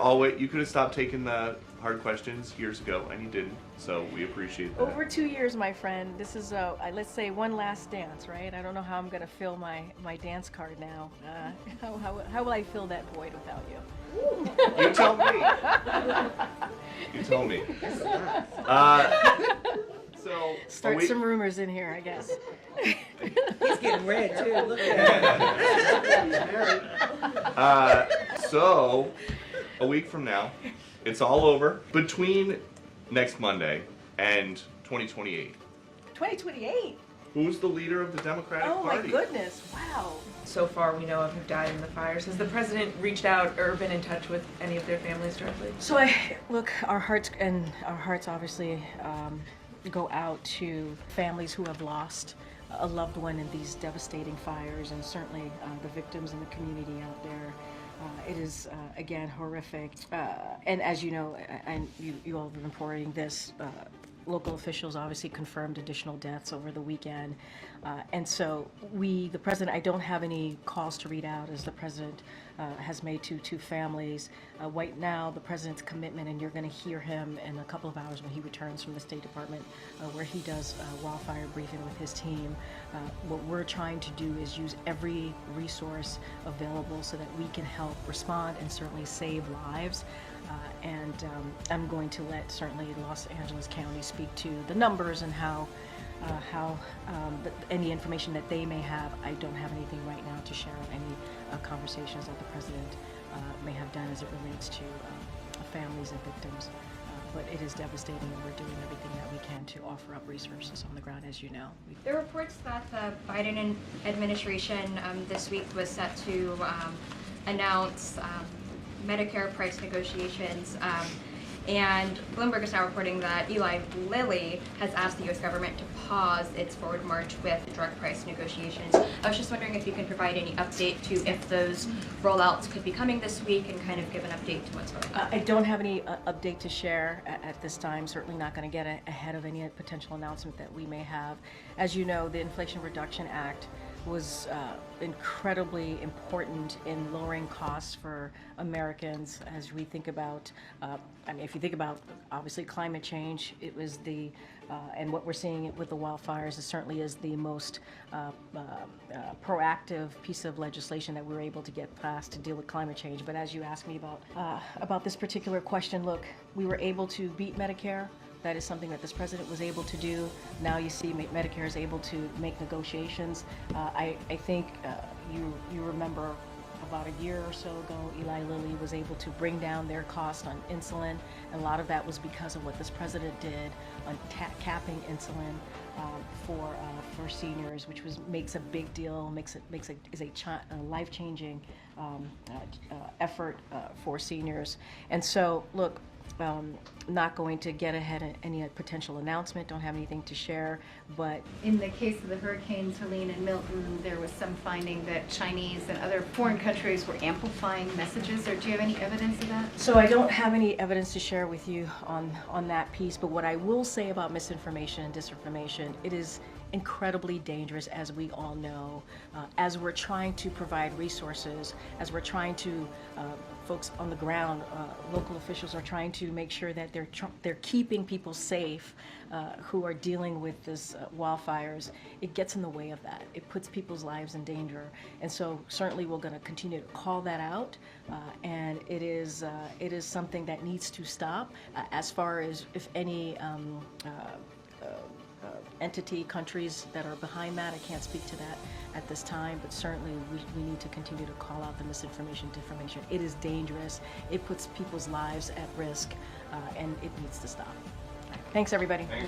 always, you could have stopped taking the hard questions years ago, and you didn't. So we appreciate that. Over 2 years, my friend. This is, let's say, one last dance, right? I don't know how I'm going to fill my dance card now. How will I fill that void without you? You tell me. You tell me. So Start some rumors in here, I guess. He's getting red too. Look at him. So a week from now, it's all over. Between next Monday and 2028. 2028? Who's the leader of the Democratic Oh Party? my goodness, wow. So far, we know of who've died in the fires. Has the president reached out or been in touch with any of their families directly? So look, our hearts obviously go out to families who have lost a loved one in these devastating fires, and certainly the victims in the community out there. It is, again, horrific. And as you know, and you all have been reporting this, local officials obviously confirmed additional deaths over the weekend. And so the president, I don't have any calls to read out, as the president has made to two families. Right now, the president's commitment, and you're going to hear him in a couple of hours when he returns from the State Department, where he does a wildfire briefing with his team. What we're trying to do is use every resource available so that we can help respond and certainly save lives. I'm going to let certainly Los Angeles County speak to the numbers and how any information that they may have. I don't have anything right now to share on any conversations that the president may have done as it relates to families and victims. But it is devastating, and we're doing everything that we can to offer up resources on the ground, as you know. There are reports that the Biden administration this week was set to announce Medicare price negotiations, and Bloomberg is now reporting that Eli Lilly has asked the U.S. government to pause its forward march with drug price negotiations. I was just wondering if you can provide any update to if those rollouts could be coming this week, and kind of give an update to what's going on. I don't have any update to share at this time. Certainly not going to get ahead of any potential announcement that we may have. As you know, the Inflation Reduction Act was incredibly important in lowering costs for Americans as we think about, if you think about obviously climate change, it was and what we're seeing with the wildfires, it certainly is the most proactive piece of legislation that we were able to get passed to deal with climate change. But as you asked me about this particular question, look, we were able to beat Medicare. That is something that this president was able to do. Now you see Medicare is able to make negotiations. I think you remember about a year or so ago, Eli Lilly was able to bring down their cost on insulin. And a lot of that was because of what this president did on capping insulin for seniors, which makes a big deal, is a life-changing effort for seniors. And so, look, not going to get ahead of any potential announcement, don't have anything to share, but... In the case of the hurricanes Helene and Milton, there was some finding that Chinese and other foreign countries were amplifying messages, or do you have any evidence of that? So I don't have any evidence to share with you on that piece, but what I will say about misinformation and disinformation, it is incredibly dangerous, as we all know, as we're trying to provide resources, as we're trying to, folks on the ground, local officials are trying to make sure that they're keeping people safe who are dealing with this wildfires. It gets in the way of that. It puts people's lives in danger. And so certainly we're going to continue to call that out, and it is something that needs to stop. As far as if any countries that are behind that, I can't speak to that at this time, but certainly we need to continue to call out the misinformation, disinformation. It is dangerous. It puts people's lives at risk, and it needs to stop. Thanks, everybody. Thank you.